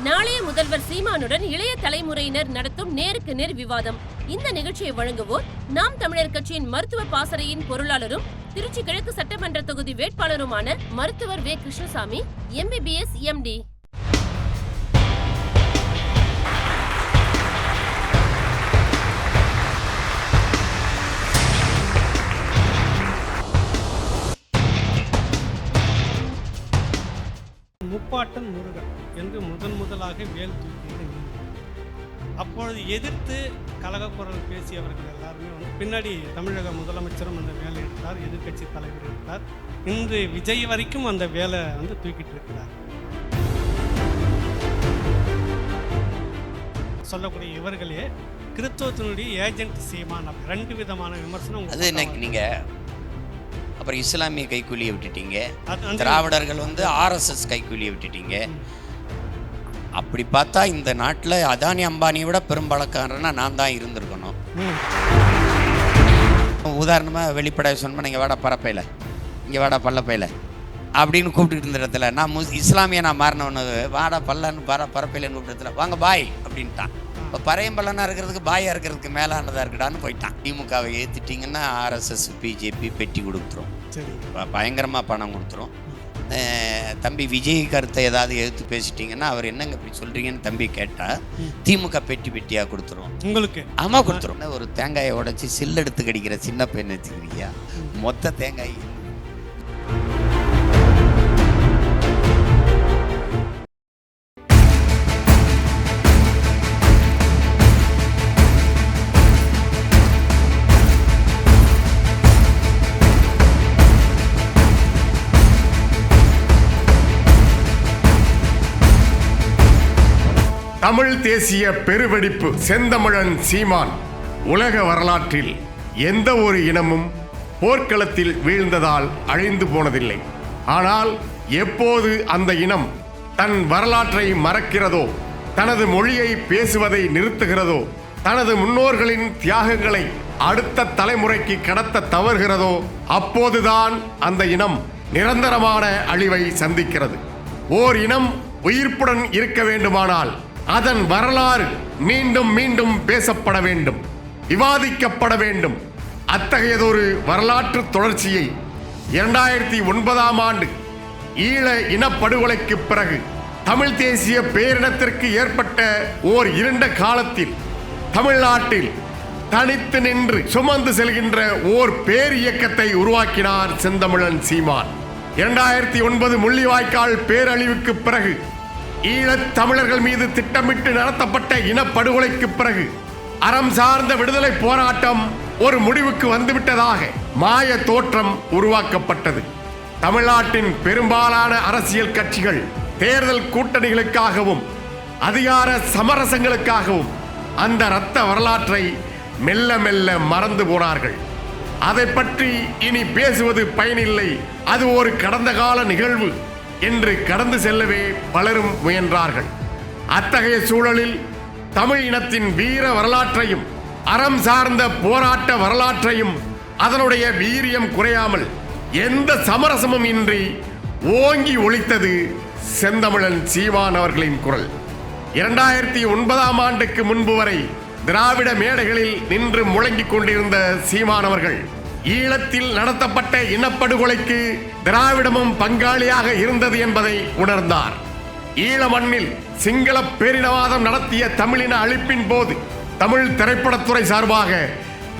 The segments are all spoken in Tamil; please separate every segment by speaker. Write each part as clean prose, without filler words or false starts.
Speaker 1: நாளைய முதல்வர் சீமானுடன் இளைய தலைமுறையினர் நடத்தும் நேருக்கு நேர் விவாதம். இந்த நிகழ்ச்சியை வழங்குவோர் நாம் தமிழர் கட்சியின் மருத்துவ பாசறையின் பொருளாளரும் திருச்சி கிழக்கு சட்டமன்ற தொகுதி வேட்பாளருமான மருத்துவர் வே. Krishnasamy, MBBS MD.
Speaker 2: முப்பாட்டன் முருகன் என்று முதலாக வேல் தூக்கிட்டு அப்பொழுது எதிர்த்து கலகக்குரல் பேசியவர்கள் எல்லாருமே பின்னாடி தமிழக முதலமைச்சரும் அந்த வேலை எடுத்தார், எதிர்கட்சி தலைவர் எடுத்தார். இன்று விஜய் வரைக்கும் அந்த வேலை தூக்கிட்டு இருக்கிறார். சொல்லக்கூடிய இவர்களே கிறிஸ்தவத்தினுடைய ஏஜென்ட் சீமான். ரெண்டு விதமான விமர்சனம்.
Speaker 3: அது நீங்க அப்புறம் இஸ்லாமிய கைக்கூலியை விட்டுட்டீங்க, திராவிடர்கள் RSS கைக்கூலியை விட்டுட்டீங்க. அப்படி பார்த்தா இந்த நாட்டில் அதானி அம்பானியை விட பெரும்பழக்காரன்னா நான் தான் இருந்திருக்கணும். உதாரணமாக வெளிப்படையாக சொன்னால் நீங்கள் வாடா பரப்பையில், இங்கே வாடா பல்லப்பையில் அப்படின்னு கூப்பிட்டுட்டு இருந்த இடத்துல நான் இஸ்லாமிய நான் மாறினவனு வாடா பல்லன்னு பரப்பையிலன்னு கூப்பிட்ட இடத்துல வாங்க பாய் அப்படின்ட்டான். இப்போ பறையம்பல்லனா இருக்கிறதுக்கு பாயாக இருக்கிறதுக்கு மேலானதாக இருக்கடான்னு போயிட்டான். திமுகவை ஏற்றிட்டிங்கன்னா RSS BJP பெட்டி கொடுத்துரும், பயங்கரமாக பணம் கொடுத்துரும். தம்பி விஜய் கருத்தை ஏதாவது எடுத்து பேசிட்டீங்கன்னா அவர் என்னங்க இப்படி சொல்கிறீங்கன்னு தம்பி கேட்டால் திமுக பெட்டியாக கொடுத்துரும் உங்களுக்கு. ஆமாம் கொடுத்துரும். ஒரு தேங்காயை உடைச்சி சில் எடுத்து கடிக்கிற சின்ன பையன் வச்சுக்கிறியா, மொத்த தேங்காய்.
Speaker 4: தமிழ் தேசிய பெருவெடிப்பு செந்தமிழன் சீமான். உலக வரலாற்றில் எந்த ஒரு இனமும் போர்க்களத்தில் வீழ்ந்ததால் அழிந்து போனதில்லை. ஆனால் எப்போது அந்த இனம் தன் வரலாற்றை மறக்கிறதோ, தனது மொழியை பேசுவதை நிறுத்துகிறதோ, தனது முன்னோர்களின் தியாகங்களை அடுத்த தலைமுறைக்கு கடத்த தவறுகிறதோ, அப்போதுதான் அந்த இனம் நிரந்தரமான அழிவை சந்திக்கிறது. ஓர் இனம் உயிர்ப்புடன் இருக்க வேண்டுமானால் அதன் வரலாறு மீண்டும் மீண்டும் பேசப்பட வேண்டும், விவாதிக்கப்பட வேண்டும். அத்தகையதொரு வரலாற்று தொடர்ச்சியை 2009ஆம் ஆண்டு ஈழ இனப்படுகொலைக்கு பிறகு தமிழ் தேசிய பேரினத்திற்கு ஏற்பட்ட ஓர் இருண்ட காலத்தில் தமிழ்நாட்டில் தனித்து நின்று சுமந்து செல்கின்ற ஓர் பேர் இயக்கத்தை உருவாக்கினார் செந்தமிழன் சீமான். 2009 முள்ளிவாய்க்கால் பேரழிவுக்கு பிறகு, ஈழத் தமிழர்கள் மீது திட்டமிட்டு நடத்தப்பட்ட இனப்படுகொலைக்கு பிறகு அறம் சார்ந்த விடுதலை போராட்டம் ஒரு முடிவுக்கு வந்துவிட்டதாக மாய தோற்றம் உருவாக்கப்பட்டது. தமிழ்நாட்டின் பெரும்பாலான அரசியல் கட்சிகள் தேர்தல் கூட்டணிகளுக்காகவும் அதிகார சமரசங்களுக்காகவும் அந்த இரத்த வரலாற்றை மெல்ல மெல்ல மறந்து போனார்கள். அதை பற்றி இனி பேசுவது பயனில்லை, அது ஒரு கடந்த கால நிகழ்வு என்று கடந்து செல்லவே பலரும் முயன்றார்கள். அத்தகைய சூழலில் தமிழ் இனத்தின் வீர வரலாற்றையும் அறம் சார்ந்த போராட்ட வரலாற்றையும் அதனுடைய வீரியம் குறையாமல் எந்த சமரசமும் இன்றி ஓங்கி ஒலித்தது செந்தமிழன் சீமான் அவர்களின் குரல். 2009ஆம் ஆண்டுக்கு முன்பு வரை திராவிட மேடைகளில் நின்று முழங்கிக் கொண்டிருந்த சீமான் அவர்கள் ஈழத்தில் நடத்தப்பட்ட இனப்படுகொலைக்கு திராவிடமும் பங்காளியாக இருந்தது என்பதை உணர்ந்தார். ஈழ மண்ணில் சிங்கள பேரினவாதம் நடத்திய தமிழின அழிப்பின் போது தமிழ் திரைப்படத்துறை சார்பாக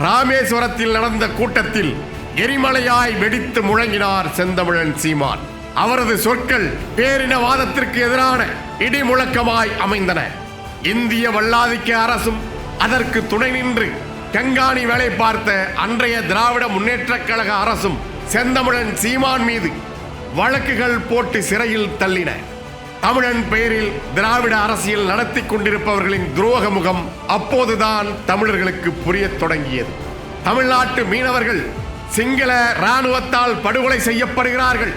Speaker 4: ராமேஸ்வரத்தில் நடந்த கூட்டத்தில் எரிமலையாய் வெடித்து முழங்கினார் செந்தமிழன் சீமான். அவரது சொற்கள் பேரினவாதத்திற்கு எதிரான இடி முழக்கமாய் அமைந்தன. இந்திய வல்லாதிக்க அரசும் அதற்கு துணை நின்று கண்காணி வேலை பார்த்த அன்றைய திராவிட முன்னேற்றக் கழக அரசும் செந்தமிழன் சீமான் மீது வழக்குகள் போட்டு சிறையில் தள்ளின. தமிழன் பெயரில் திராவிட அரசியல் நடத்தி கொண்டிருப்பவர்களின் துரோக முகம் அப்போதுதான் தமிழர்களுக்கு புரியத் தொடங்கியது. தமிழ்நாட்டு மீனவர்கள் சிங்கள இராணுவத்தால் படுகொலை செய்யப்படுகிறார்கள்,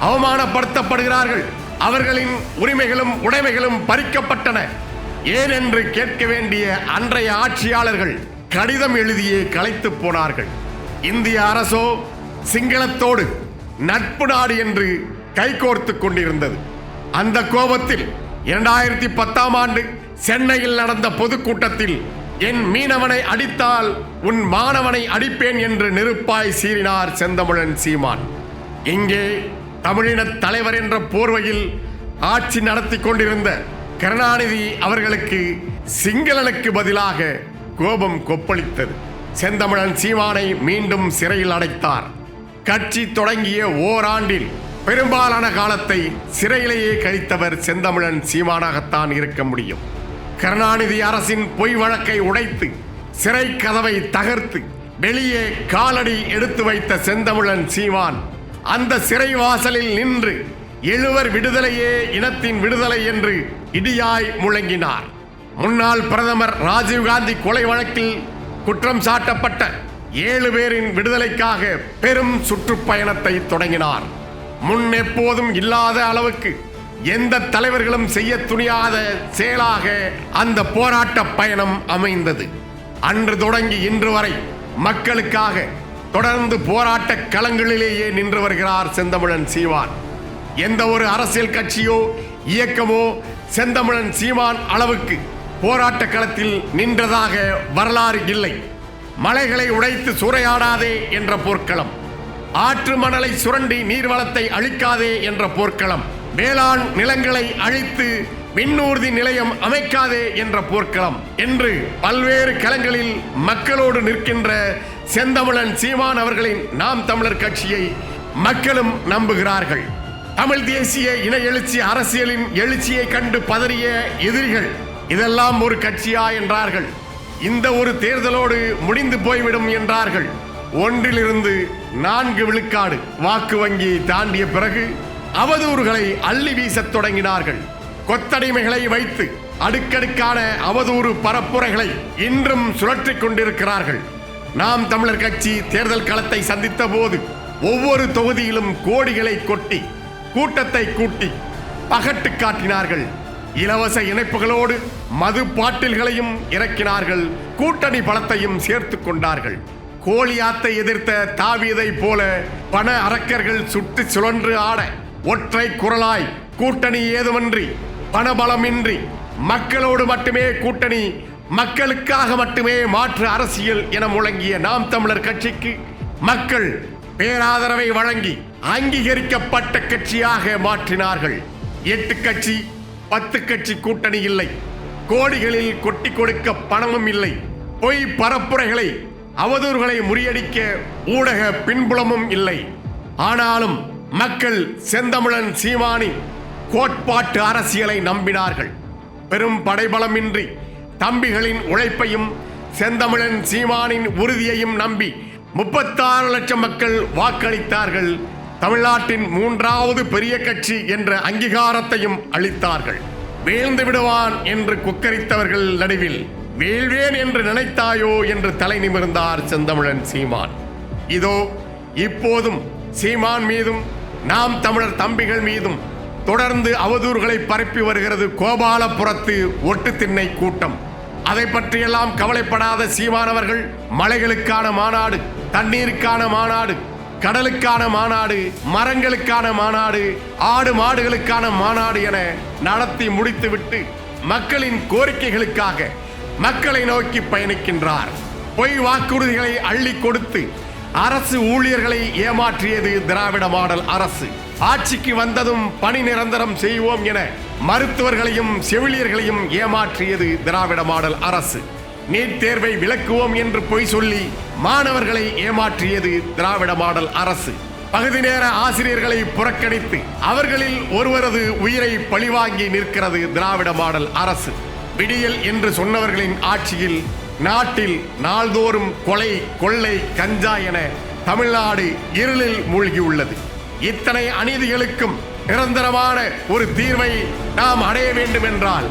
Speaker 4: அவமானப்படுத்தப்படுகிறார்கள், அவர்களின் உரிமைகளும் உடைமைகளும் பறிக்கப்பட்டன. ஏனென்று கேட்க வேண்டிய அன்றைய ஆட்சியாளர்கள் கடிதம் எழுதியே கலைத்து போனார்கள். இந்திய அரசோ சிங்களத்தோடு நட்பு நாடு என்று கைகோர்த்து கொண்டிருந்தது. அந்த கோபத்தில் 2010ஆம் ஆண்டு சென்னையில் நடந்த பொதுக்கூட்டத்தில் என் மீனவனை அடித்தால் உன் மாணவனை அடிப்பேன் என்று நெருப்பாய் சீறினார் செந்தமிழன் சீமான். இங்கே தமிழின தலைவர் என்ற போர்வையில் ஆட்சி நடத்தி கொண்டிருந்த கருணாநிதி அவர்களுக்கு சிங்களனுக்கு பதிலாக கோபம் கொப்பளித்தது. செந்தமிழன் சீமானை மீண்டும் சிறையில் அடைத்தார். கட்சி தொடங்கிய ஓராண்டில் பெரும்பாலான காலத்தை சிறையிலேயே கழித்தவர் செந்தமிழன் சீமானாகத்தான் இருக்க முடியும். கருணாநிதி அரசின் பொய் வழக்கை உடைத்து சிறை கதவை தகர்த்து வெளியே காலடி எடுத்து வைத்த செந்தமிழன் சீமான் அந்த சிறை வாசலில் நின்று எழுவர் விடுதலையே இனத்தின் விடுதலை என்று இடியாய் முழங்கினார். முன்னாள் பிரதமர் ராஜீவ்காந்தி கொலை வழக்கில் குற்றம் சாட்டப்பட்ட 7 பேரின் விடுதலைக்காக பெரும் சுற்றுப்பயணத்தை தொடங்கினார். முன் எப்போதும் இல்லாத அளவுக்கு எந்த தலைவர்களும் செய்ய துணியாத செயலாக அந்த போராட்ட பயணம் அமைந்தது. அன்று தொடங்கி இன்று வரை மக்களுக்காக தொடர்ந்து போராட்ட களங்களிலேயே நின்று வருகிறார் செந்தமிழன் சீமான். எந்த ஒரு அரசியல் கட்சியோ இயக்கமோ செந்தமிழன் சீமான் அளவுக்கு போராட்ட களத்தில் நின்றதாக வரலாறு இல்லை. மலைகளை உடைத்து சூறையாடாதே என்ற போர்க்களம், ஆற்று மணலை சுரண்டி நீர்வளத்தை அழிக்காதே என்ற போர்க்களம், வேளாண் நிலங்களை அழித்து விண்ணூர்தி நிலையம் அமைக்காதே என்ற போர்க்களம் என்று பல்வேறு களங்களில் மக்களோடு நிற்கின்ற செந்தமிழன் சீமான் அவர்களின் நாம் தமிழர் கட்சியை மக்களும் நம்புகிறார்கள். தமிழ் தேசிய இன எழுச்சி அரசியலின் எழுச்சியை கண்டு பதறிய எதிரிகள் இதெல்லாம் ஒரு கட்சியா என்றார்கள். இந்த ஒரு தேர்தலோடு முடிந்து போய்விடும் என்றார்கள். 1 விழுக்காடு வாக்கு வங்கியை தாண்டிய பிறகு அவதூறுகளை அள்ளி வீசத் தொடங்கினார்கள். கொத்தடிமைகளை வைத்து அடுக்கடுக்கான அவதூறு பரப்புரைகளை இன்றும் சுழற்றிக் கொண்டிருக்கிறார்கள். நாம் தமிழர் கட்சி தேர்தல் களத்தை சந்தித்த போது ஒவ்வொரு தொகுதியிலும் கோடிகளை கொட்டி கூட்டத்தை கூட்டி பகட்டு காட்டினார்கள். இலவச இணைப்புகளோடு மது பாட்டில்களையும் இறக்கினார்கள். கூட்டணி பலத்தையும் சேர்த்து கொண்டார்கள். கோலியாத்தை எதிர்த்த தாவீதை போல பண அரக்கர்கள் சுட்டு சுழன்று ஆட ஒற்றை குரலாய் கூட்டணி ஏதுமின்றி பணபலமின்றி மக்களோடு மட்டுமே கூட்டணி, மக்களுக்காக மட்டுமே மாற்று அரசியல் என முழங்கிய நாம் தமிழர் கட்சிக்கு மக்கள் பேராதரவை வழங்கி அங்கீகரிக்கப்பட்ட கட்சியாக மாற்றினார்கள். 8 கட்சி 10 கட்சி கூட்டணி இல்லை. கோடிகளில் கொட்டி கொடுக்க பணமும் இல்லை. பொய் பரப்புரைகளை அவதூறுகளை முறியடிக்க ஊடக பின்புலமும் இல்லை. ஆனாலும் மக்கள் செந்தமிழன் சீமானின் கோட்பாட்டு அரசியலை நம்பினார்கள். பெரும் படைபலமின்றி தம்பிகளின் உழைப்பையும் செந்தமிழன் சீமானின் உறுதியையும் நம்பி 36 லட்சம் மக்கள் வாக்களித்தார்கள். தமிழ்நாட்டின் 3வது பெரிய கட்சி என்ற அங்கீகாரத்தையும் அளித்தார்கள். வீழ்ந்து விடுவான் என்று கொக்கரித்தவர்கள் நடுவில் வீழ்வேன் என்று நினைத்தாயோ என்று தலை நிமிர்ந்தார் செந்தமிழன் சீமான். இதோ இப்போதும் சீமான் மீதும் நாம் தமிழர் தம்பிகள் மீதும் தொடர்ந்து அவதூறுகளை பரப்பி வருகிறது கோபாலபுரத்து ஒட்டு திண்ணை கூட்டம். அதை பற்றியெல்லாம் கவலைப்படாத சீமானவர்கள் மலைகளுக்கான மாநாடு, தண்ணீருக்கான மாநாடு, கடலுக்கான மாநாடு, மரங்களுக்கான மாநாடு, ஆடு மாடுகளுக்கான மாநாடு என நடத்தி முடித்துவிட்டு மக்களின் கோரிக்கைகளுக்காக மக்களை நோக்கி பயணிக்கின்றார். பொய் வாக்குறுதிகளை அள்ளி கொடுத்து அரசு ஊழியர்களை ஏமாற்றியது திராவிட மாடல் அரசு. ஆட்சிக்கு வந்ததும் பணி நிரந்தரம் செய்வோம் என மருத்துவர்களையும் செவிலியர்களையும் ஏமாற்றியது திராவிட மாடல் அரசு. நீட் தேர்வை விலக்குவோம் என்று பொய் சொல்லி மாணவர்களை ஏமாற்றியது திராவிட மாடல் அரசு. பகுதி நேர ஆசிரியர்களை புறக்கணித்து அவர்களில் ஒருவரது உயிரை பழிவாங்கி நிற்கிறது திராவிட மாடல் அரசு. விடியல் என்று சொன்னவர்களின் ஆட்சியில் நாட்டில் நாள்தோறும் கொலை, கொள்ளை, கஞ்சா என தமிழ்நாடு இருளில் மூழ்கியுள்ளது. இத்தனை அநீதிகளுக்கும் நிரந்தரமான ஒரு தீர்வை நாம் அடைய வேண்டும் என்றால்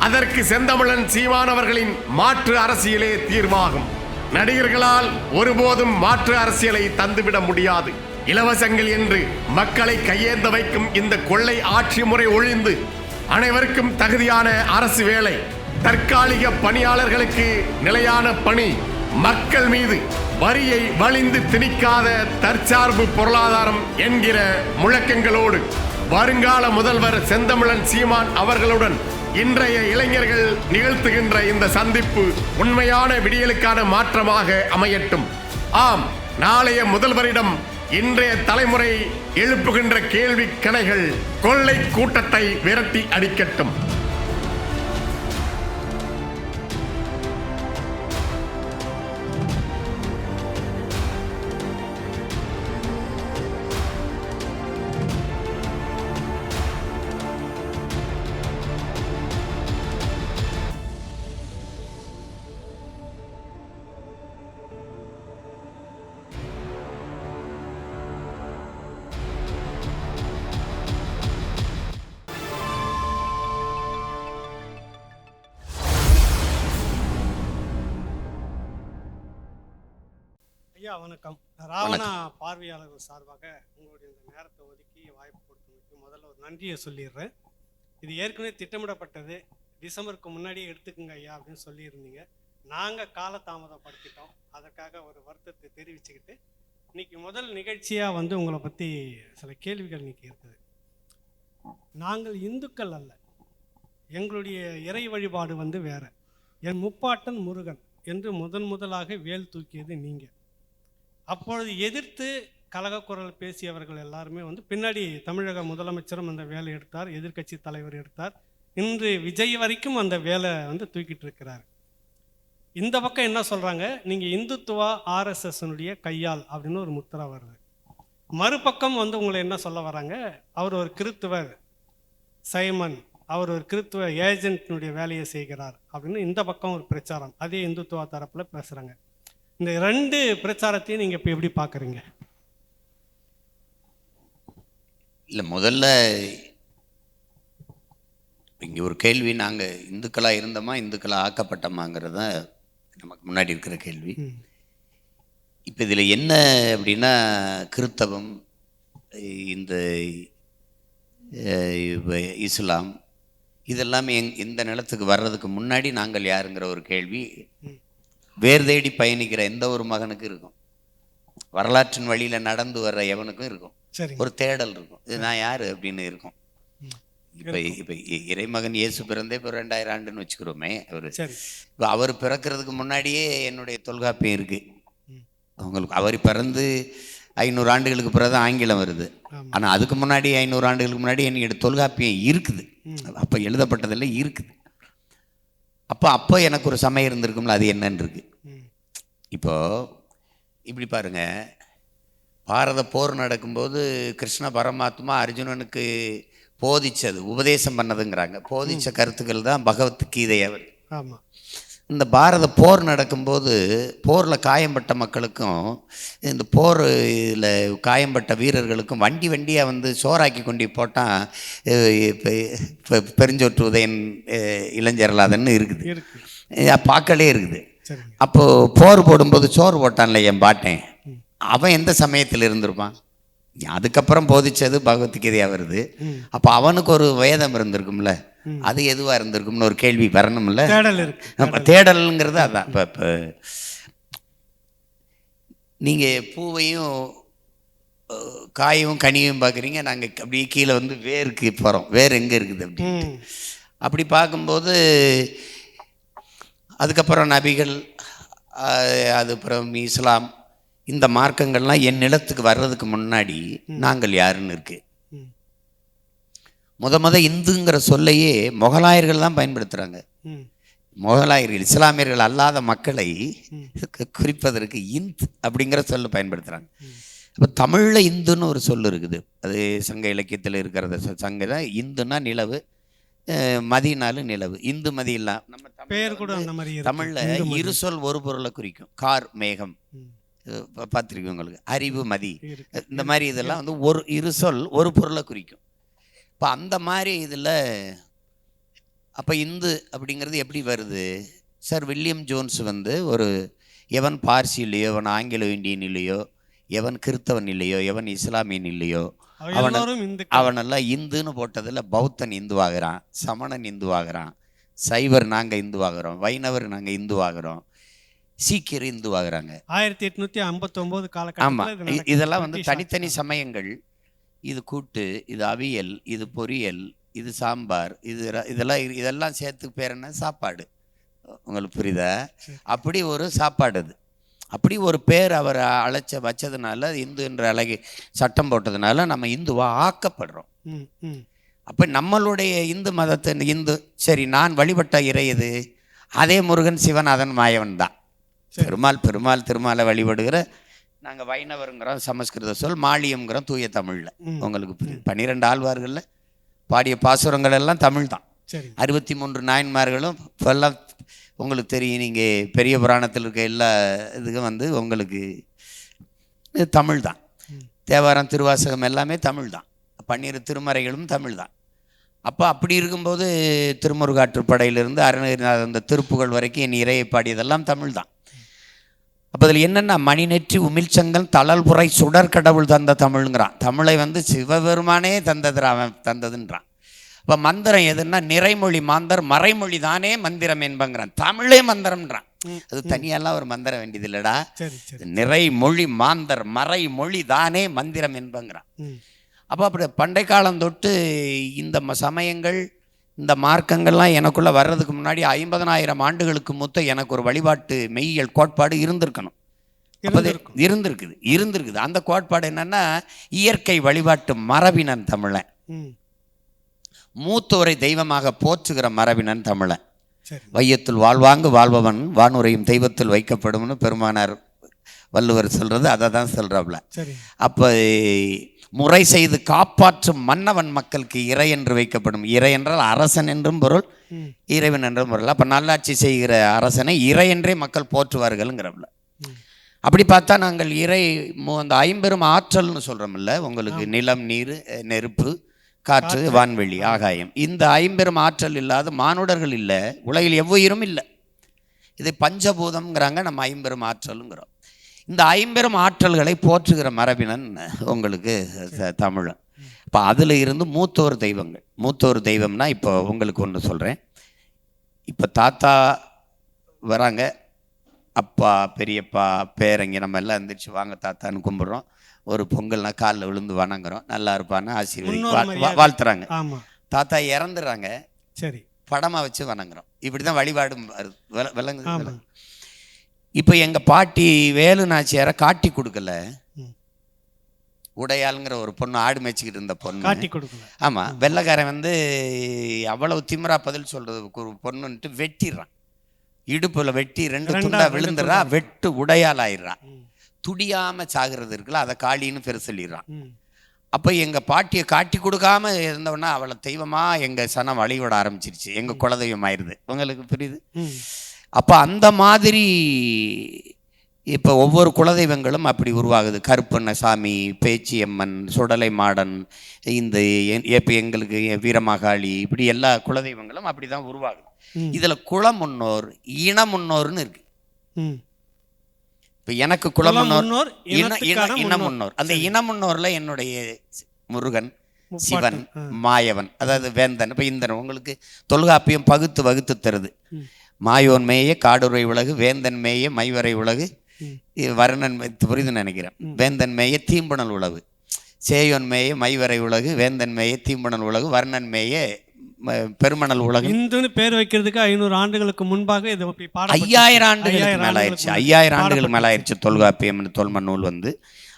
Speaker 4: அதற்கு செந்தமிழன் சீமான் அவர்களின் மாற்று அரசியலே தீர்வாகும். நடிகர்களால் ஒருபோதும் மாற்று அரசியலை தந்துவிட முடியாது. இலவசங்கள் என்று மக்களை கையேந்த வைக்கும் இந்த கொள்ளை ஆட்சி முறை ஒழிந்து அனைவருக்கும் தகுதியான அரசு வேலை, தற்காலிக பணியாளர்களுக்கு நிலையான பணி, மக்கள் மீது வரியை வலிந்து திணிக்காத தற்சார்பு பொருளாதாரம் என்கிற முழக்கங்களோடு வருங்கால முதல்வர் செந்தமிழன் சீமான் அவர்களுடன் இன்றைய இளைஞர்கள் நிகழ்த்துகின்ற இந்த சந்திப்பு உண்மையான விடியலுக்கான மாற்றமாக அமையட்டும். ஆம், நாளைய முதல்வரிடம் இன்றைய தலைமுறை எழுப்புகின்ற கேள்வி கணைகள் கொள்ளை கூட்டத்தை விரட்டி அடிக்கட்டும்.
Speaker 2: ஐயா வணக்கம். ராவணா பார்வையாளர்கள் சார்பாக உங்களுடைய இந்த நேரத்தை ஒதுக்கி வாய்ப்பு கொடுத்ததுக்கு முதல்ல ஒரு நன்றியை சொல்லிடுறேன். இது ஏற்கனவே திட்டமிடப்பட்டது, டிசம்பருக்கு முன்னாடியே எடுத்துக்குங்க ஐயா அப்படின்னு சொல்லியிருந்தீங்க. நாங்கள் காலதாமதப்படுத்திட்டோம். அதற்காக ஒரு வருத்தத்தை தெரிவிச்சுக்கிட்டு இன்னைக்கு முதல் நிகழ்ச்சியாக வந்து உங்களை பற்றி சில கேள்விகள் இன்னைக்கு இருக்குது. நாங்கள் இந்துக்கள் அல்ல, எங்களுடைய இறை வழிபாடு வந்து வேற. என் முப்பாட்டன் முருகன் என்று முதலாக வேல் தூக்கியது நீங்கள். அப்பொழுது எதிர்த்து கலகக்குரல் பேசியவர்கள் எல்லாருமே வந்து பின்னாடி தமிழக முதலமைச்சரும் அந்த வேலை எடுத்தார், எதிர்க்கட்சி தலைவர் எடுத்தார். இன்று விஜய் வரைக்கும் அந்த வேலை வந்து தூக்கிட்டு இருக்கிறார். இந்த பக்கம் என்ன சொல்கிறாங்க, நீங்கள் இந்துத்துவா ஆர்எஸ்எஸ்னுடைய கையால் அப்படின்னு ஒரு முத்திரை வருது. மறுபக்கம் வந்து உங்களை என்ன சொல்ல வராங்க, அவர் ஒரு கிறித்துவர் சைமன், அவர் ஒரு கிறித்துவ ஏஜென்ட்னுடைய வேலையை செய்கிறார் அப்படின்னு இந்த பக்கம் ஒரு பிரச்சாரம் அதே இந்துத்துவா தரப்பில் பேசுகிறாங்க. இந்த ரெண்டு பிரச்சாரத்தையும் நீங்கள் இப்போ எப்படி பார்க்குறீங்க?
Speaker 3: இல்லை, முதல்ல இங்கே ஒரு கேள்வி, நாங்கள் இந்துக்களாக இருந்தோமா இந்துக்களாக ஆக்கப்பட்டோமாங்கிறது தான் நமக்கு முன்னாடி இருக்கிற கேள்வி. இப்போ இதில் என்ன அப்படின்னா, கிறித்தவம், இந்த இஸ்லாம் இதெல்லாமே இந்த நிலத்துக்கு வர்றதுக்கு முன்னாடி நாங்கள் யாருங்கிற ஒரு கேள்வி வேர் தேடி பயணிக்கிற எந்த ஒரு மகனுக்கு இருக்கும். வரலாற்றின் வழியில் நடந்து வர்ற எவனுக்கும் இருக்கும். ஒரு தேடல் இருக்கும், இது நான் யார் அப்படின்னு இருக்கும். இப்போ இறைமகன் இயேசு பிறந்தே இப்போ 2000 ஆண்டுன்னு வச்சுக்கிறோமே. இப்போ அவர் பிறக்கிறதுக்கு முன்னாடியே என்னுடைய தொல்காப்பியம் இருக்குது. அவங்களுக்கு அவர் பிறந்து 500 ஆண்டுகளுக்கு பிறகு ஆங்கிலம் வருது. ஆனால் அதுக்கு முன்னாடி 500 ஆண்டுகளுக்கு முன்னாடி என்னுடைய தொல்காப்பியம் இருக்குது. அப்போ எழுதப்பட்டதில் இருக்குது. அப்போ எனக்கு ஒரு சமயம் இருந்திருக்கும்ல, அது என்னன்னு இருக்கு. இப்போது இப்படி பாருங்க, பாரத போர் நடக்கும்போது கிருஷ்ண பரமாத்மா அர்ஜுனனுக்கு போதிச்சது, உபதேசம் பண்ணதுங்கிறாங்க. போதிச்ச கருத்துக்கள் தான் பகவத்கீதை. அவர்
Speaker 2: ஆமாம்.
Speaker 3: இந்த பாரத போர் நடக்கும்போது போரில் காயம்பட்ட மக்களுக்கும் இந்த போரில் காயம்பட்ட வீரர்களுக்கும் வண்டியாக வந்து சோறாக்கி கொண்டு போட்டால் இப்போ பெருஞ்சோற்று உதயன் இளைஞரலாதன்னு இருக்குது, பாக்களே இருக்குது. அப்போது போர் போடும்போது சோறு போட்டான்ல என் பாட்டேன், அவன் எந்த சமயத்தில் இருந்திருப்பான்? அதுக்கப்புறம் போதிச்சது பகவத்கீதையாக வருது. அப்போ அவனுக்கு ஒரு வேதம் இருந்திருக்கும்ல, அது எதுவாக இருந்திருக்கும்னு ஒரு கேள்வி வரணும்ல. தேடல்ங்கிறது அதான். இப்போ நீங்கள் பூவையும் காயும் கனியும் பார்க்குறீங்க, நாங்கள் அப்படியே கீழே வந்து வேருக்கு போகிறோம், வேர் எங்கே இருக்குது அப்படின்னு. அப்படி பார்க்கும்போது அதுக்கப்புறம் நபிகள், அதுக்கப்புறம் இஸ்லாம், இந்த மார்க்கங்கள்லாம் என் நிலத்துக்கு வர்றதுக்கு முன்னாடி நாங்கள் யாருன்னு இருக்கு. முத இந்துங்கிற சொல்லையே முகலாயர்கள் தான் பயன்படுத்துகிறாங்க. முகலாயர்கள் இஸ்லாமியர்கள் அல்லாத மக்களை குறிப்பதற்கு இந்த் அப்படிங்கிற சொல்ல பயன்படுத்துகிறாங்க. இப்போ தமிழில் இந்துன்னு ஒரு சொல் இருக்குது, அது சங்க இலக்கியத்தில் இருக்கிறத. சங்க தான் இந்துன்னா நிலவு, மதினாலும் நிலவு, இந்து மதி இல்லாம். நம்ம
Speaker 2: பேர் கூட
Speaker 3: தமிழில் இரு சொல் ஒரு பொருளை குறிக்கும். கார் மேகம் பார்த்துருக்கு உங்களுக்கு, அறிவு மதி, இந்த மாதிரி இதெல்லாம் வந்து ஒரு இரு சொல் ஒரு பொருளை குறிக்கும். இப்போ அந்த மாதிரி இதில் அப்போ இந்து அப்படிங்கிறது எப்படி வருது? சார் வில்லியம் ஜோன்ஸ் வந்து ஒரு எவன் பார்சியிலையோ, எவன் ஆங்கிலோ இந்தியன் இல்லையோ, எவன் கிறித்தவன் இல்லையோ, எவன் இஸ்லாமியன் இல்லையோ, அவனெல்லாம் இந்துன்னு போட்டதில் பௌத்தன் இந்துவாகிறான், சமணன் இந்துவாகிறான், சைவர் நாங்கள் இந்துவாகிறோம், வைணவர் நாங்கள் இந்துவாகிறோம், சீக்கியர் இந்துவாகிறாங்க.
Speaker 2: 1859 காலகட்டத்தில்.
Speaker 3: ஆமாம், இதெல்லாம் வந்து தனித்தனி சமயங்கள். இது கூட்டு, இது அவியல், இது பொரியல், இது சாம்பார், இதெல்லாம் சேர்த்து பேர் என்ன? சாப்பாடு. உங்களுக்கு புரியுதா? அப்படி ஒரு சாப்பாடு அது. அப்படி ஒரு பேர் அவர் வச்சதுனால, இந்து என்ற அழகி சட்டம் போட்டதுனால நம்ம இந்துவாக ஆக்கப்படுறோம். அப்போ நம்மளுடைய இந்து மதத்தை சரி, நான் வழிபட்ட இறை எது? அதே முருகன், சிவன், அதன் மாயவன் தான். பெருமாள் திருமாலை வழிபடுகிற நாங்கள் வைணவருங்கிறோம் சமஸ்கிருத சொல், மாளியம்ங்கிறோம் தூய தமிழில். உங்களுக்கு புரியுது? 12 ஆழ்வார்களில் பாடிய பாசுரங்கள் எல்லாம் தமிழ் தான். 63 நாயன்மார்களும் இப்போல்லாம் உங்களுக்கு தெரியும். நீங்கள் பெரிய புராணத்தில் இருக்க எல்லா இதுக்கும் உங்களுக்கு தமிழ் தான். தேவாரம், திருவாசகம் எல்லாமே தமிழ் தான். 12 திருமறைகளும் தமிழ் தான். அப்போ அப்படி இருக்கும்போது திருமுருகாற்றுப்படையிலிருந்து அருணகிரிநாதர் அந்த திருப்புகழ் வரைக்கும் என் இறையை பாடியதெல்லாம் தமிழ் தான். அப்போ அதில் என்னென்னா, மணிநெற்றி உமிழ்ச்சங்கல் தளல்புரை சுடற்கடவுள் தந்த தமிழ்ங்கிறான். தமிழை சிவபெருமானே தந்ததுன்றான். இப்போ மந்திரம் எதுன்னா, நிறைமொழி மாந்தர் மறைமொழி தானே மந்திரம் என்பங்கிறான். தமிழே மந்திரம்ன்றான். அது தனியெல்லாம் ஒரு மந்திரம் வேண்டியது இல்லைடா. நிறைமொழி மாந்தர் மறைமொழி தானே மந்திரம் என்பங்கிறான். அப்போ அப்படி பண்டை காலம் தொட்டு இந்த சமயங்கள், இந்த மார்க்கங்கள்லாம் எனக்குள்ளே வர்றதுக்கு முன்னாடி 50,000 ஆண்டுகளுக்கு மூத்த எனக்கு ஒரு வழிபாட்டு மெய்யியல் கோட்பாடு இருந்திருக்கணும். இருந்திருக்குது. அந்த கோட்பாடு என்னன்னா, இயற்கை வழிபாட்டு மரபினன் தமிழன், மூத்தோரை தெய்வமாக போற்றுகிற மரபினன் தமிழன். வையத்துள் வாழ்பவன் வானுரையும் தெய்வத்தில் வைக்கப்படும்னு பெருமானார் வள்ளுவர் சொல்றது அதை தான் சொல்றாப்ல. அப்போ முறை செய்து காப்பாற்றும் மன்னவன் மக்களுக்கு இறை என்று வைக்கப்படும். இறை என்றால் அரசன் என்றும் பொருள், இறைவன் என்றும் பொருள். அப்போ நல்லாட்சி செய்கிற அரசனை இறை என்றே மக்கள் போற்றுவார்கள்ங்கிறப்பல. அப்படி பார்த்தா நாங்கள் இறை அந்த 50 ஆற்றல்னு சொல்கிறோம்ல, உங்களுக்கு நிலம், நீர், நெருப்பு, காற்று, வான்வெளி, ஆகாயம். இந்த 50 ஆற்றல் இல்லாத மானுடர்கள் இல்லை, உலகில் எவ்வுயிரும் இல்லை. இதை பஞ்சபூதம்ங்கிறாங்க, நம்ம 50 ஆற்றலுங்கிறோம். இந்த 50 ஆற்றல்களை போற்றுகிற மரபினன் உங்களுக்கு தமிழன். இப்போ அதில் இருந்து மூத்தோர் தெய்வம்னா, இப்போ உங்களுக்கு ஒன்று சொல்கிறேன். இப்போ தாத்தா வராங்க, அப்பா, பெரியப்பா, பேரங்க, நம்ம எல்லாம் எந்திரிச்சு வாங்க தாத்தான்னு கும்பிட்றோம். ஒரு பொங்கல்னா காலில் விழுந்து வணங்குறோம். நல்லா இருப்பான்னு ஆசீர்வதி வாழ்த்துறாங்க. தாத்தா இறந்துடுறாங்க, சரி, படமாக வச்சு வணங்குறோம். இப்படி தான் வழிபாடு விளங்குது. இப்போ எங்கள் பாட்டி வேலு நாச்சியாரை காட்டி கொடுக்கல, உடையாளுங்கிற ஒரு பொண்ணு, ஆடு மேய்ச்சிக்கிட்டு இருந்த பொண்ணு காட்டி கொடுக்கல. ஆமாம், வெள்ளைக்காரன் அவ்வளவு திமிரா பதில் சொல்கிறதுக்கு ஒரு பொண்ணுன்ட்டு வெட்டிடுறான். இடுப்பில் வெட்டி 2 துண்டா விழுந்துடுறா, வெட்டு உடையால் ஆயிடுறான். துடியாமல் சாகிறது இருக்குல்ல, அதை காளின்னு பெரு சொல்லிடுறான். அப்போ எங்கள் பாட்டியை காட்டி கொடுக்காம இருந்தவொன்னா அவளை தெய்வமாக எங்கள் சனம் வழிபட ஆரம்பிச்சிருச்சு. எங்கள் குலதெய்வம் ஆயிடுது. உங்களுக்கு புரியுது? அப்போ அந்த மாதிரி இப்போ ஒவ்வொரு குலதெய்வங்களும் அப்படி உருவாகுது. கருப்பண்ணசாமி, பேச்சியம்மன், சுடலை மாடன், இந்த இப்போ எங்களுக்கு வீரமாகாளி, இப்படி எல்லா குலதெய்வங்களும் அப்படி தான் உருவாகுது. இதில் குல முன்னோர், இன முன்னோர்னு இருக்கு. இப்போ எனக்கு குல முன்னோர், இன முன்னோர். அந்த இன முன்னோரில் என்னுடைய முருகன், சிவன், மாயவன், அதாவது வேந்தன். இப்போ இந்தன் உங்களுக்கு தொல்காப்பியம் வகுத்து தருது. மாயோன் மேய காடுரை உலகு, வேந்தன் மேய மைவரை உலகு, வருணன் புரிதுன்னு நினைக்கிறேன். வேந்தன் மேய தீம்புணல் உலகு, சேயோன் மேய மைவரை உலகு, வேந்தன் மேய தீம்புணல் உலகு, வருணன் மேய பெருமணல் உலகம். இந்துன்னு பேர் வைக்கிறதுக்கு 500 ஆண்டுகளுக்கு முன்பாக 5000 ஆண்டுகளுக்கு மேல ஆயிடுச்சு. 5000 ஆண்டுகளுக்கு மேல ஆயிடுச்சு தொல்காப்பியம் தொல்மன் நூல்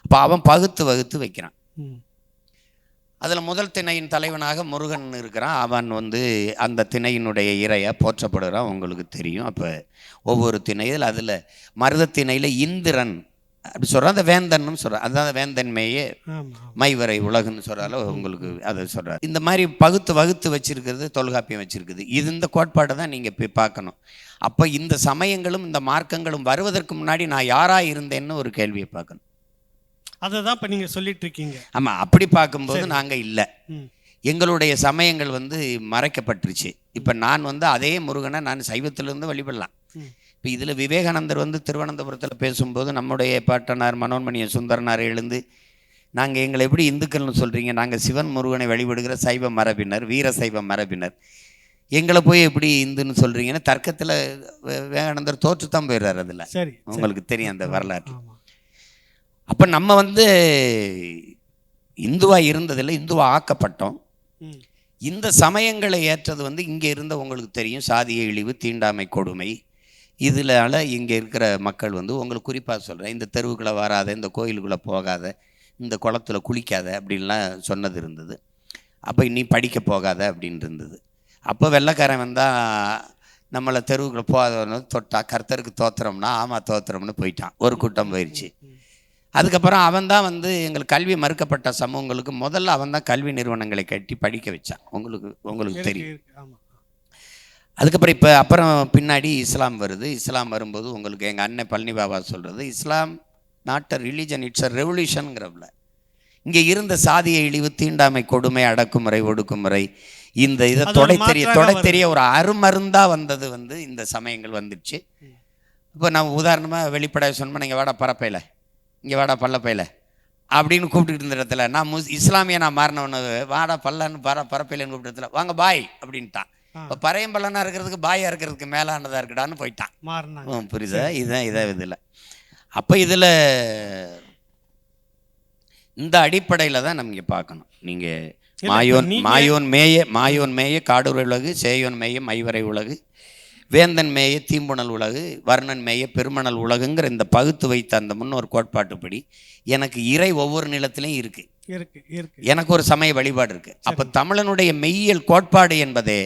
Speaker 3: அப்போ அவன் வகுத்து வைக்கிறான். அதில் முதல் திணையின் தலைவனாக முருகன் இருக்கிறான். அவன் அந்த திணையினுடைய இறையை போற்றப்படுகிறான். உங்களுக்கு தெரியும். அப்போ ஒவ்வொரு திணையில் அதில் மருத திணையில் இந்திரன் அப்படி சொல்கிறான், அந்த வேந்தன்னு சொல்கிறான். அதுதான் வேந்தன் மேயே மைவரை உலகுன்னு சொல்கிறால உங்களுக்கு அதை சொல்கிறார். இந்த மாதிரி வகுத்து வச்சிருக்கிறது தொல்காப்பியம் வச்சிருக்குது. இந்த கோட்பாடை தான் நீங்கள் போய் பார்க்கணும். அப்போ இந்த சமயங்களும் இந்த மார்க்கங்களும் வருவதற்கு முன்னாடி நான் யாராக இருந்தேன்னு ஒரு கேள்வியை பார்க்கணும். அதை தான் இப்போ நீங்கள் சொல்லிட்டு இருக்கீங்க. ஆமாம், அப்படி பார்க்கும்போது நாங்கள் இல்லை, எங்களுடைய சமயங்கள் மறைக்கப்பட்டுருச்சு. இப்போ நான் அதே முருகனை நான் சைவத்திலிருந்து வழிபடலாம். இப்போ இதில் விவேகானந்தர் திருவனந்தபுரத்தில் பேசும்போது நம்முடைய பாட்டனார் மனோன்மணிய சுந்தரனார் எழுந்து, நாங்கள் எங்களை எப்படி இந்துக்கள்னு சொல்கிறீங்க, நாங்கள் சிவன் முருகனை வழிபடுகிற சைவ மரபினர், வீர சைவ மரபினர், எங்களை போய் எப்படி இந்துன்னு சொல்கிறீங்கன்னு தர்க்கத்தில் விவேகானந்தர் தோற்றுத்தான் போயிடுறாரு. அதில் சரி, உங்களுக்கு தெரியும் அந்த வரலாற்று. அப்போ நம்ம இந்துவாக இருந்ததில்லை, இந்துவாக ஆக்கப்பட்டோம்.
Speaker 2: ம்.
Speaker 3: இந்த சமயங்களை ஏற்றது வந்து இங்கே இருந்த உங்களுக்கு தெரியும், சாதிய இழிவு, தீண்டாமை கொடுமை, இதனால இங்கே இருக்கிற மக்கள் வந்து உங்களுக்கு குறிப்பாக சொல்கிறேன், இந்த தெருவுக்குள்ளே வராத, இந்த கோயிலுக்குள்ளே போகாத, இந்த குளத்துல குளிக்காத அப்படின்லாம் சொன்னது இருந்தது. அப்போ நீ படிக்க போகாத அப்படின்னு இருந்தது. அப்போ வெள்ளைக்காரன் வந்தால் நம்மளை தெருவுக்குள்ளே போகாதவனு தொட்டா கர்த்தருக்கு தோத்திரம்னா ஆமாம் தோத்திரம்னு போயிட்டான். ஒரு கூட்டம் போயிடுச்சு. அதுக்கப்புறம் அவன் தான் வந்து எங்களுக்கு கல்வி மறுக்கப்பட்ட சமூகங்களுக்கு முதல்ல அவன் தான் கல்வி நிறுவனங்களை கட்டி படிக்க வச்சான். உங்களுக்கு தெரியும். அதுக்கப்புறம் அப்புறம் பின்னாடி இஸ்லாம் வருது. இஸ்லாம் வரும்போது உங்களுக்கு எங்கள் அண்ணன் பழனி பாபா சொல்கிறது, Islam not a religion, it's a ரெவல்யூஷனுங்கிறவள. இங்கே இருந்த சாதிய இழிவு, தீண்டாமை, கொடுமை, அடக்குமுறை, ஒடுக்குமுறை, இந்த இதை தொடைத்தெரிய ஒரு அருமருந்தாக வந்தது வந்து இந்த சமயங்கள் வந்துடுச்சு. இப்போ நான் உதாரணமாக வெளிப்படையாக சொன்னோம்னா, இங்கே வாடா பரப்பையில், இங்கே வாடா பல்லப்பையில் அப்படின்னு கூப்பிட்டுட்டு இருந்த இடத்துல நான் இஸ்லாமிய நான் மாறினவனு வாடா பல்லன்னு பரப்பையிலன்னு கூப்பிட்டு இடத்துல வாங்க பாய் அப்படின்ட்டான். இப்போ பறையம்பல்லனா இருக்கிறதுக்கு பாயாக இருக்கிறதுக்கு மேலானதாக இருக்குடான்னு போயிட்டான். புரியுதா? இதுதான் இதில். அப்போ இதில் இந்த அடிப்படையில் தான் நம்ம இங்கே பார்க்கணும். நீங்கள் மாயோன் மேய காடுரை உலகு, சேயோன் மேய மைவரை உலகு, வேந்தன் மேய தீம்புணல் உலகு, வர்ணன் மேய பெருமணல் உலகுங்கிற இந்த பகுத்து வைத்த அந்த முன்னோர் கோட்பாட்டுப்படி எனக்கு இறை ஒவ்வொரு நிலத்திலையும் இருக்கு. எனக்கு ஒரு சமய வழிபாடு இருக்கு. அப்போ தமிழனுடைய மெய்யியல் கோட்பாடு என்பதே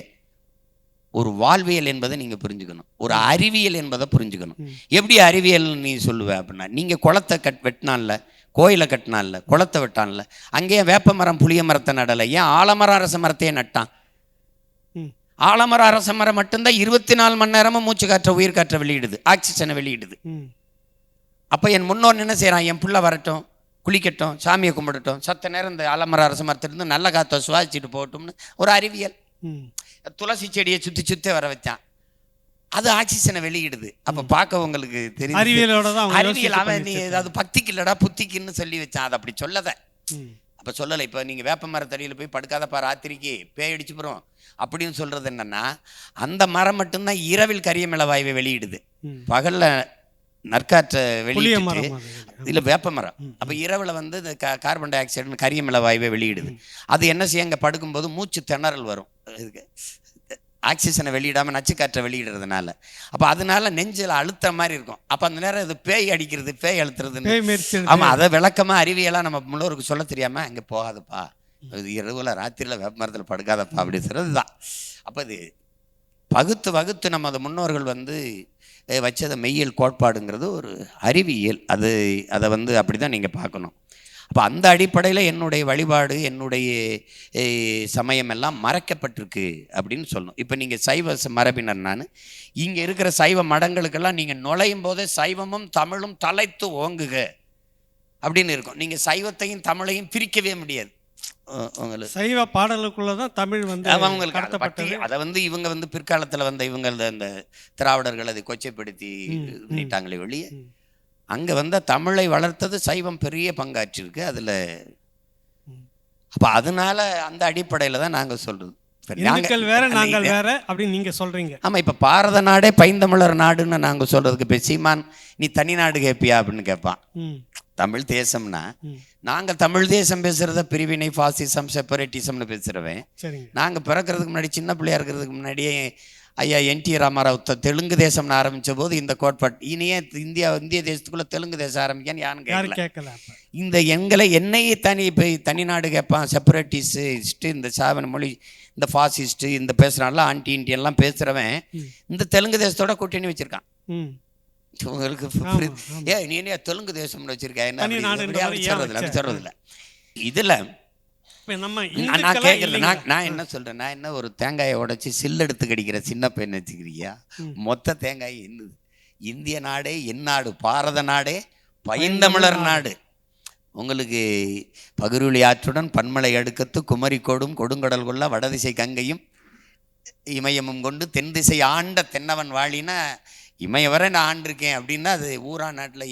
Speaker 3: ஒரு வாழ்வியல் என்பதை நீங்கள் புரிஞ்சுக்கணும், ஒரு அறிவியல் என்பதை புரிஞ்சுக்கணும். எப்படி அறிவியல் நீ சொல்லுவ அப்படின்னா, நீங்கள் குளத்தை வெட்டினான்ல, கோயிலை கட்டினான்ல, குளத்தை வெட்டான்ல, அங்கேயே வேப்ப மரம் புளிய மரத்தை நடலை, ஏன் ஆலமரம் அரச மரத்தையே நட்டான்? ஆலமரம் அரச மரம் மட்டும்தான் 24 மணி நேரமும் மூச்சு காற்ற உயிர் காற்ற வெளியிடுது, ஆக்சிஜனை வெளியிடுது. அப்போ என் முன்னோர் என்ன செய்கிறான், என் புள்ள வரட்டும், குளிக்கட்டும், சாமியை கும்பிடட்டும், சத்த நேரம் இந்த ஆலமரம் அரச மரத்திலிருந்து நல்ல காற்றை சுவாசிச்சுட்டு போகட்டும்னு ஒரு அறிவியல். துளசி செடியை சுற்றி வர வச்சான், அது ஆக்சிஜனை வெளியிடுது. அப்போ பார்க்க உங்களுக்கு தெரியும் அறிவியல். அவன் நீ ஏதாவது பக்திக்கு இல்லடா புத்திக்குன்னு சொல்லி வச்சான், அதை அப்படி சொல்லத. அப்போ சொல்லலை. இப்போ நீங்கள் வேப்ப மரத்தடியில் போய் படுக்காதப்பா ராத்திரிக்கு பேய் அடிச்சு போகிறோம் அப்படின்னு சொல்கிறது என்னன்னா, அந்த மரம் மட்டும்தான் இரவில் கரியமிள வாயுவை வெளியிடுது, பகலில் நற்காற்றை வெளியிட்டு இல்லை வேப்ப மரம். அப்போ இரவில் வந்து இந்த கார்பன் டை ஆக்சைடுன்னு கரியமிள வாயுவை வெளியிடுது. அது என்ன செய்ய, அங்கே படுக்கும்போது மூச்சு திணறல் வரும், ஆக்சிஜனை வெளியிடாமல் நச்சுக்காற்றை வெளியிடுறதுனால. அப்போ அதனால நெஞ்சில் அழுத்த மாதிரி இருக்கும். அப்போ அந்த நேரம் இது பேய் அடிக்கிறது, பேய் அழுத்துறதுன்னு. ஆமாம், அதை விளக்கமாக அறிவியலாக நம்ம முன்னோருக்கு சொல்ல தெரியாமல் அங்கே போகாதப்பா, இது இரவில் ராத்திரியில் வேப்ப மரத்தில் படுக்காதப்பா அப்படி சொல்கிறது தான். அப்போ இது வகுத்து நம்ம அந்த முன்னோர்கள் வந்து வச்சத மெய்யியல் கோட்பாடுங்கிறது ஒரு அறிவியல். அதை வந்து அப்படி தான் நீங்கள் பார்க்கணும். அப்போ அந்த அடிப்படையில் என்னுடைய வழிபாடு, என்னுடைய சமயம் எல்லாம் மறைக்கப்பட்டிருக்கு அப்படின்னு சொல்லணும். இப்போ நீங்கள் சைவ மரபினர், நான் இங்கே இருக்கிற சைவ மடங்களுக்கெல்லாம் நீங்கள் நுழையும் போதே சைவமும் தமிழும் தலைத்து ஓங்குக அப்படின்னு இருக்கும். நீங்கள் சைவத்தையும் தமிழையும் பிரிக்கவே முடியாது. உங்களுக்கு சைவ பாடலுக்குள்ளதான் தமிழ் வந்து அவங்களுக்கு அதை வந்து இவங்க வந்து பிற்காலத்தில் வந்த இவங்க அந்த திராவிடர்கள் அதை கொச்சைப்படுத்தி நீட்டாங்களே வெளியே. அங்கே வந்து தமிழை வளர்த்தது சைவம் பெரிய பங்காற்றிருக்கு அதில். அப்போ அதனால அந்த அடிப்படையில் தான் நாங்கள் சொல்கிறது. நாங்கள் வேற நாங்கள் வேற அப்படின்னு நீங்கள் சொல்கிறீங்க. ஆமாம், இப்போ பாரத நாடே பைந்தமிழர் நாடுன்னு நாங்கள் சொல்கிறதுக்கு இப்போ சீமான் நீ தனி நாடு கேட்பியா அப்படின்னு கேட்பான். தமிழ் தேசம்னா நாங்கள் தமிழ் தேசம் பேசுகிறத பிரிவினை, ஃபாசிசம், செப்பரேட்டிசம்னு பேசுகிறவன். நாங்கள் பிறக்கிறதுக்கு முன்னாடி சின்ன பிள்ளையா இருக்கிறதுக்கு முன்னாடியே ஐயா என்டி ராமாராவ் தெலுங்கு தேசம்னு ஆரம்பித்த போது இந்த கோட்பாடு இனியே இந்திய தேசத்துக்குள்ளே தெலுங்கு தேசம் ஆரம்பிக்கான்னு யாரும் கேட்கல. இந்த என்னையே தனி நாடு கேட்பான், செப்பரேட்டிஸ்ட்டு, இந்த சாவன மொழி, இந்த ஃபாசிஸ்ட்டு, இந்த பேசுகிறான்லாம் ஆன்டி இண்டியன்லாம் பேசுகிறவன் இந்த தெலுங்கு தேசத்தோட கூட்டணி வச்சுருக்கான். உங்களுக்கு நீ என்ன தெலுங்கு தேசம்னு வச்சுருக்கேன் என்ன சொல்கிறதில்ல. இதில் நான் கேட்கல, நான் என்ன சொல்றேன், நான் என்ன ஒரு தேங்காயை உடைச்சி சில்லு எடுத்து கடிக்கிற சின்ன பையன் வச்சுக்கிறியா? மொத்த தேங்காய் என்னது? இந்திய நாடே எந்நாடு, பாரத நாடே பைந்தமிழர் நாடு. உங்களுக்கு பகிருளி ஆற்றுடன் பன்மலை அடுக்கத்து குமரிக்கோடும் கொடுங்கடல் கொள்ள வடதிசை கங்கையும் இமயமும் கொண்டு தென் திசை ஆண்ட தென்னவன் வாழினா இமய வரை நான் ஆண்டிருக்கேன் அப்படின்னா அது ஊரா நாட்டில்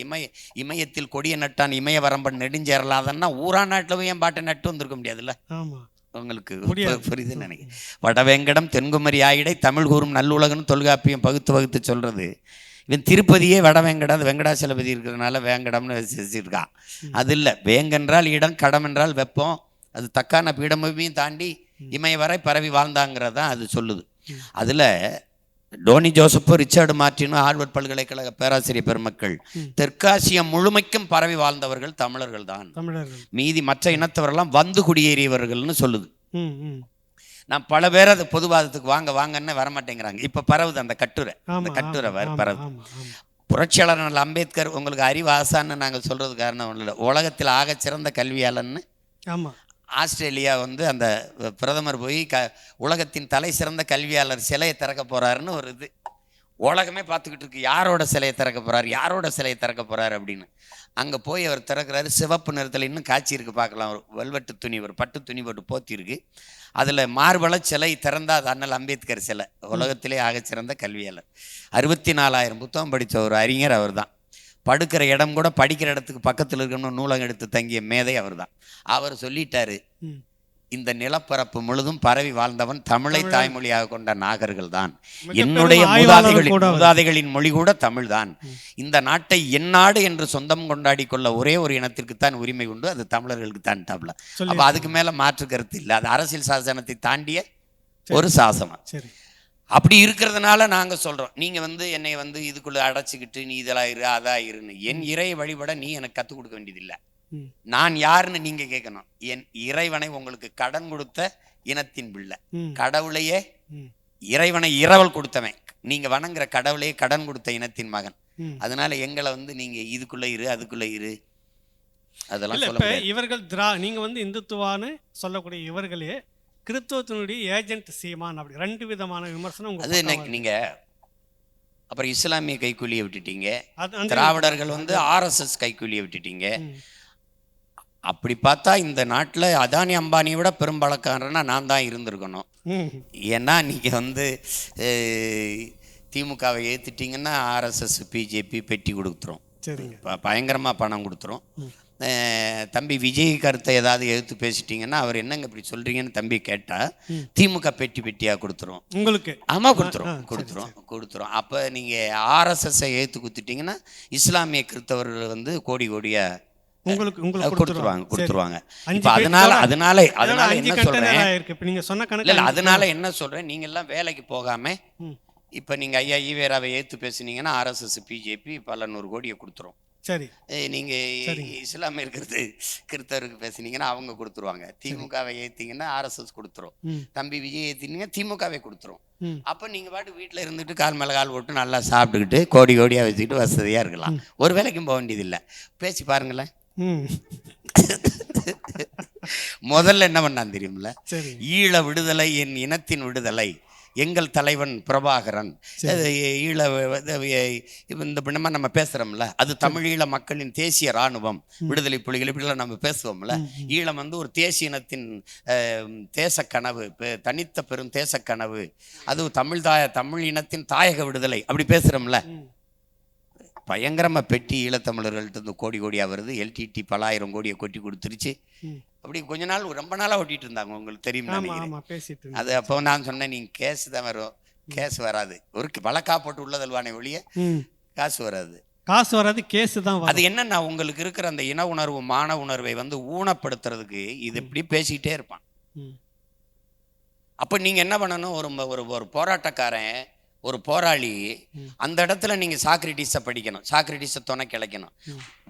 Speaker 3: இமயத்தில் கொடிய நட்டான் இமய வரம்பன் நெடுஞ்சேரலாதன்னா ஊரா நாட்டில் போய் என் பாட்டை நட்டு வந்திருக்க முடியாதுல்ல. உங்களுக்கு புரியுதுன்னு நினைக்கிறேன். வடவேங்கடம் தென்குமரி ஆயிடை தமிழ் கூறும் நல்லுலகன்னு தொல்காப்பியம் பகுத்து சொல்கிறது. இவன் திருப்பதியே வடவேங்கடம், அது வெங்கடாச்சலபதி இருக்கிறதுனால வேங்கடம்னு வச்சிருக்கான். அது இல்லை, வேங்கென்றால் இடம், கடம் என்றால் வெப்பம். அது தக்கான பீடமையும் தாண்டி இமய வரை பரவி வாழ்ந்தாங்கிறதான் அது சொல்லுது. அதில் டோனி ஜோசப்போ, ரிச்சர்டு மார்ட்டினும், ஹார்வர்ட் பல்கலைக்கழக பேராசிரியர் பெருமக்கள் தெற்காசியம் முழுமைக்கும் பரவி வாழ்ந்தவர்கள் தமிழர்கள் தான். மீதி மற்ற இனத்தவரெல்லாம் வந்து குடியேறியவர்கள்னு சொல்லுது. நான் பல பேர் அது பொதுவாதத்துக்கு வாங்க வாங்கன்னு வரமாட்டேங்கிறாங்க. இப்போ பரவுது அந்த கட்டுரை, அந்த கட்டுரை பரவுது. புரட்சியாளர் அம்பேத்கர் உங்களுக்கு அறிவு ஆசான்னு நாங்கள் சொல்றது காரணம் இல்லை, உலகத்தில் ஆக சிறந்த கல்வியாளன்னு. ஆஸ்திரேலியா வந்து அந்த பிரதமர் போய் உலகத்தின் தலை சிறந்த கல்வியாளர் சிலையை திறக்க போறாருன்னு ஒரு இது உலகமே பார்த்துக்கிட்டு இருக்கு. யாரோட சிலையை திறக்க போறாரு, யாரோட சிலையை திறக்க போறாரு அப்படின்னு. அங்கே போய் அவர் திறக்கிறாரு. சிவப்பு நிறத்தில் இன்னும் காட்சி இருக்கு, பார்க்கலாம். ஒரு வெல்வெட்டு துணி, ஒரு பட்டு துணி போட்டு போத்தி இருக்கு. அதில் மார்பள சிலை திறந்தா அது அண்ணல் அம்பேத்கர் சிலை. உலகத்திலே ஆகச்சிறந்த கல்வியாளர், 64,000 புத்தகம் படித்த ஒரு அறிஞர் அவர் தான். படுக்கிற இடம் கூட படிக்கிற இடத்துக்கு பக்கத்தில் இருக்கணும் நூலகம் எடுத்து தங்கிய மேதை அவர் தான். அவர் சொல்லிட்டாரு, இந்த நிலப்பரப்பு முழுதும் பரவி வாழ்ந்தவன் தமிழை தாய்மொழியாக கொண்ட நாகர்கள் தான். என்னுடைய மூதாதைகளின் மொழி கூட தமிழ் தான். இந்த நாட்டை என் நாடு என்று சொந்தம் கொண்டாடி கொள்ள ஒரே ஒரு இனத்திற்குத்தான் உரிமை உண்டு, அது தமிழர்களுக்கு தான் டாப்ல. அப்ப அதுக்கு மேல மாற்று கருத்து இல்லை. அது அரசியல் சாசனத்தை தாண்டிய ஒரு சாசனம். அப்படி இருக்கிறதுனால நாங்க சொல்றோம், நீங்க வந்து என்னை வந்து இதுக்குள்ள அடைச்சிக்கிட்டு நீ இதெல்லாம் இரு அதாயிருன்னு. என் இறையை வழிபட நீ எனக்கு கற்றுக் கொடுக்க வேண்டியதில்லை. நான் யாருன்னு நீங்க கேட்கணும். என் இறைவனை உங்களுக்கு கடன் கொடுத்த இனத்தின் பிள்ளை, கடவுளையே இறைவனை இரவல் கொடுத்தவன், நீங்க வணங்குற கடவுளையே கடன் கொடுத்த இனத்தின் மகன். அதனால எங்களை வந்து நீங்க இதுக்குள்ள இரு அதுக்குள்ள இரு அதெல்லாம் சொல்ல முடியாது.
Speaker 2: இவர்கள் நீங்க வந்து இந்துத்துவான்னு சொல்லக்கூடிய இவர்களே கிறிஸ்துவத்தினுடைய ஏஜென்ட் சீமான், அப்படி 2 விதமான விமர்சனம்.
Speaker 3: அது நீங்க அப்புறம் இஸ்லாமிய கைக்கூலியை விட்டுட்டீங்க, திராவிடர்கள் வந்து RSS கைக்கூலியை விட்டுட்டீங்க. அப்படி பார்த்தா இந்த நாட்டில் அதானி அம்பானியை விட பெரும்பழக்காரனா நான் தான் இருந்திருக்கணும். ஏன்னா நீங்கள் வந்து திமுகவை ஏற்றுட்டிங்கன்னா RSS பிஜேபி பெட்டி கொடுத்துரும், பயங்கரமாக பணம் கொடுத்துரும். தம்பி விஜய் கருத்தை ஏதாவது எதிர்த்து பேசிட்டீங்கன்னா அவர் என்னங்க இப்படி சொல்றீங்கன்னு தம்பி கேட்டால் திமுக பெட்டியாக கொடுத்துரும் உங்களுக்கு. ஆமாம் கொடுத்துரும். அப்போ நீங்கள் RSSஐ ஏற்று குத்துட்டீங்கன்னா இஸ்லாமிய கிறிஸ்தவர்கள் வந்து கோடி கோடியாக கொடுத்துருவாங்க. இப்போ அதனால என்ன சொல்றேன், அதனால என்ன சொல்றேன், நீங்க எல்லாம் வேலைக்கு போகாம இப்ப நீங்க ஐயா ஈவேராவை ஏத்து பேசுனீங்கன்னா RSS பிஜேபி பல 100 கோடியை கொடுத்துரும். சரி, நீங்க இஸ்லாமிய இருக்கிறது கிறிஸ்தவருக்கு பேசுனீங்கன்னா அவங்க கொடுத்துருவாங்க. திமுகவை ஏத்தீங்கன்னா RSS கொடுத்துரும். தம்பி விஜய் ஏத்தினீங்க திமுகவை கொடுத்துரும். அப்ப நீங்க பாட்டு வீட்டுல இருந்துட்டு கால் மேல கால் போட்டு நல்லா சாப்பிட்டுக்கிட்டு கோடி கோடியா வச்சுக்கிட்டு வசதியா இருக்கலாம். ஒரு வேலைக்கும் போக வேண்டியதில்லை. பேசி பாருங்களேன். முதல்ல என்ன பண்ணான் தெரியுமில்ல, ஈழ விடுதலை என் இனத்தின் விடுதலை, எங்கள் தலைவன் பிரபாகரன், ஈழ இந்த பின்னமா நம்ம பேசுறோம்ல, அது தமிழீழ மக்களின் தேசிய இராணுவம், விடுதலை புலிகள், இப்படிலாம் நம்ம பேசுவோம்ல. ஈழம் வந்து ஒரு தேசிய இனத்தின் தேச கனவு, தனித்த பெரும் தேச கனவு, அது தமிழ் இனத்தின் தாயக விடுதலை, அப்படி பேசுறோம்ல. பயங்கரமாக பெட்டி ஈழத்தமிழர்கள்ட்ட கோடி கோடியாக வருது. LTT பல 1000 கோடியை கொட்டி கொடுத்துருச்சு. அப்படி கொஞ்ச நாள் ரொம்ப நாளாக ஓட்டிகிட்டு இருந்தாங்க, உங்களுக்கு தெரியும். அது அப்போ நான் சொன்னேன், நீங்கள் கேஸ் தான் வரும், கேஸ் வராது, ஒரு வழக்கா போட்டு உள்ளதல்வானே ஒழிய காசு வராது, கேஸ் தான். அது என்னன்னா உங்களுக்கு இருக்கிற அந்த இன உணர்வு மான உணர்வை வந்து ஊனப்படுத்துறதுக்கு இது இப்படி பேசிக்கிட்டே இருப்பான். அப்போ நீங்கள் என்ன பண்ணணும், ஒரு போராட்டக்காரன், ஒரு போராளி, அந்த இடத்துல நீங்க சாக்ரட்டிஸை படிக்கணும், சாக்ரட்டிஸை துணை கிளைக்கணும்.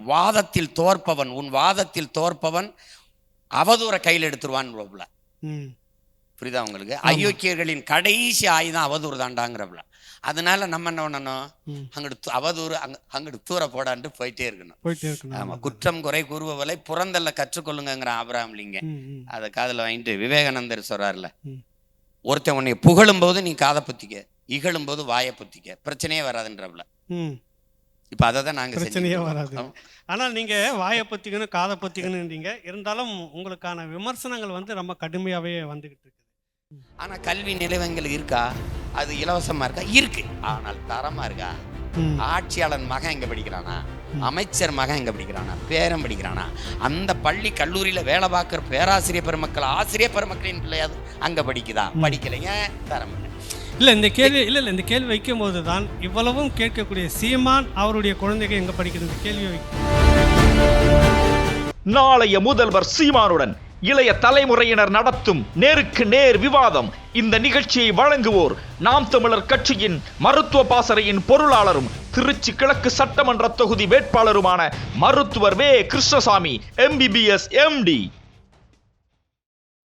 Speaker 3: வாதத்தில் தோற்பவன், உன் வாதத்தில் தோற்பவன் அவதூற கையில் எடுத்துருவான்னு. புரியுதா உங்களுக்கு? அயோக்கியர்களின் கடைசி ஆயுதம் அவதூறு தாண்டாங்கிறப்பல. அதனால நம்ம என்ன பண்ணணும், அங்கிட்டு அவதூறு அங்கிட்டு தூர போடான்ட்டு போயிட்டே இருக்கணும். ஆமா, குற்றம் குறை கூறுபவரை புறந்தல்ல கற்றுக்கொள்ளுங்கிற ஆபிரகாம் லிங்கன் அதை காதில் வாங்கிட்டு விவேகானந்தர் சொல்றாருல, ஒருத்தன் உன்னை புகழும் போது நீ காதை பத்திக்க, இகழும் போது வாயை பத்திக்க, பிரச்சனையே வராதுன்றப்பல. இப்ப அதை தான் நாங்க பிரச்சனையே வராது.
Speaker 2: ஆனால் நீங்க வாயை பத்திக்கணும் காதை பத்திக்கணுன்றீங்க, இருந்தாலும் உங்களுக்கான விமர்சனங்கள் வந்து ரொம்ப கடுமையாவே வந்துகிட்டு இருக்கு.
Speaker 3: ஆனா கல்வி நிலையங்கள் இருக்கா, அது இலவசமா இருக்கா? இருக்கு. ஆனால் தரமா இருக்கா? ஆட்சியாளன் மகன் எங்க படிக்கிறானா, அமைச்சர் மகன் எங்க படிக்கிறானா, பேரன் படிக்கிறானா, அந்த பள்ளி கல்லூரியில வேலை பார்க்குற பேராசிரியர் பெருமக்கள் ஆசிரியர் பெருமக்களின் பிள்ளையாவது அங்க படிக்குதா? படிக்கலைங்க, தரம் இல்லை.
Speaker 2: இல்லை இந்த கேள்வி இந்த கேள்வி வைக்கும்போது தான் இவ்வளவும் கேட்கக்கூடிய சீமான் அவருடைய குழந்தைகள் எங்கே படிக்கிறது கேள்வி
Speaker 5: நாளைய முதல்வர் சீமானுடன் இளைய தலைமுறையினர் நடத்தும் நேருக்கு நேர் விவாதம். இந்த நிகழ்ச்சியை வழங்குவோர் நாம் தமிழர் கட்சியின் மருத்துவ பாசறையின் பொருளாளரும் திருச்சி கிழக்கு சட்டமன்ற தொகுதி வேட்பாளருமான மருத்துவர் வே. Krishnasamy MBBS MD.